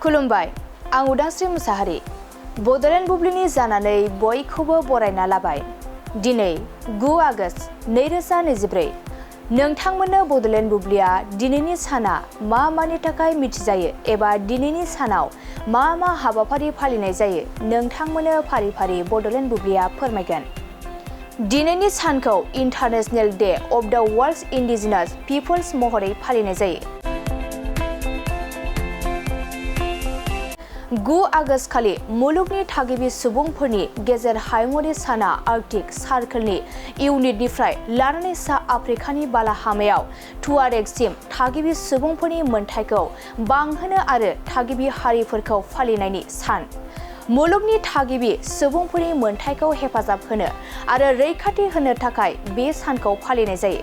खुलुमबाय आं उदांस्रि मुसाहारि बडलेण्ड बुब्लिनि जानानै बयखौबो बरायना लाबाय। दिनै 9 आगस्ट 2024 नोंथांमोननो बडलेण्ड बुब्लिया दिनैनि साना मा मानि थाखाय मिथिजायो एबा दिनैनि सानाव मा मा हाबाफारि फालिनाय जायो नोंथांमोननो फारि फारि बडलेण्ड बुब्लिया फोरमायगोन। दिनैनि सानखौ इन्टारनेशनेल डे अफ द वर्ल्ड इन्डिजिनास पिपल्स महरै फालिनाय जायो। 9 आगस्ट खालि मुलुगनि थागिबि सुबुंफोरनि गेजेर हायुङारि साना आर्कटिक सार्कलनि इउनिटनिफ्राय लानानै सा आफ्रिकानि बालाहामायाव टुआरेगसिम थागिबि सुबुंफोरनि मोनथायखौ बांहोनो आरो थागिबि हारिफोरखौ फालिनायनि सान। मुलुगनि थागिबि सुबुंफोरनि मोनथायखौ हेफाजाब होनो आरो रैखाथि होनो थाखाय बे सानखौ फालिनाय जायो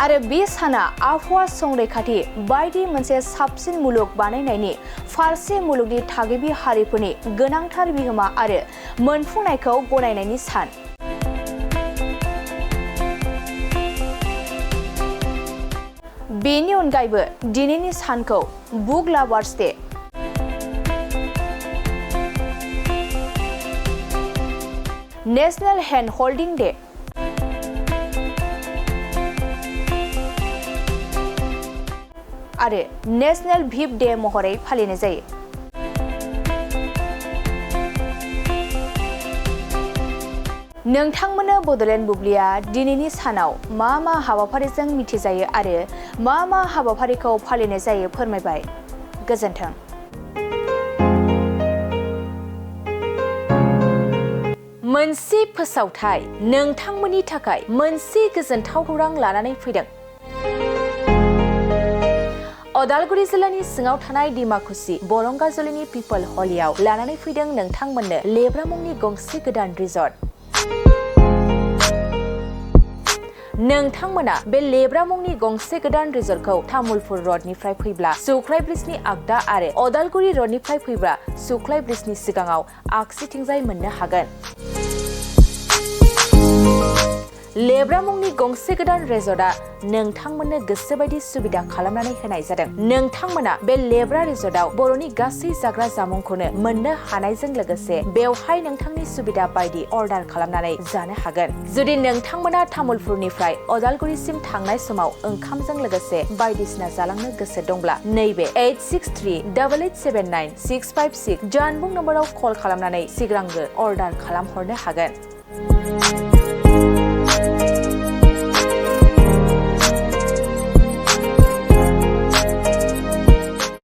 आरो बे साना आबहावा संरैखाथि बायदि मोनसे साबसिन मुलुग बानायनायनि फारसे मुलुगनि थागिबि हारिफोरनि गोनांथार बिहोमा आरो मोनफुंनायखौ गनायनायनि सान। बेनि अनगायैबो दिनैनि सानखौ book lovers day, national hand holding day, आरो नेशनेल भिप डे महरै फालिनाय जायो। नोंथांमोननो बडलेण्ड बुब्लिया दिनैनि सानाव मा मा हाबाफारिजों मिथिजायो आरो मा मा हाबाफारिखौ फालिनाय जायो फोरमायबाय। गोजोन्थों। मोनसे फोसावथाय नोंथांमोननि थाखाय मोनसे गोजोनथाव खौरां लानानै फैदों। अदालगुरि जिल्लानि सिङाव थानाय डिमाकुसि बरंगाजुलिनि पिपल हलियाव लानानै फैदों नोंथांमोननो लेब्रा मुंनि गंसे गोदान रिजर्ट। नोंथांमोना बे लेब्रा मुंनि गंसे गोदान रिजर्टखौ तामुलपुर रडनिफ्राय फैब्ला सुख्लाय ब्रिजनि आगदा आरो अदालगुरि रडनिफ्राय फैब्ला सुख्लाय ब्रिजनि सिगाङाव आगसिथिंजाय मोननो हागोन। लेब्रा मुंनि गंसे गोदान रिजर्टआ नोंथांमोननो गोसोबायदि सुबिदा खालामनानै होनाय जादों। नोंथांमोना बे लेब्रा रिजर्टआव बर'नि गासै जाग्रा जामुंखौनो मोननो हानायजों लोगोसे बेवहाय नोंथांनि सुबिदा बायदि अर्डार खालामनानै जानो हागोन। जुदि नोंथांमोना तामुलपुरनिफ्राय अदालगुरिसिम थांनाय समाव ओंखामजों लोगोसे बायदिसिना जालांनो गोसो दंब्ला नैबे 8638879656 जानबुं नम्बराव कल खालामनानै सिगांग्रो अर्डार खालामहरनो हागोन।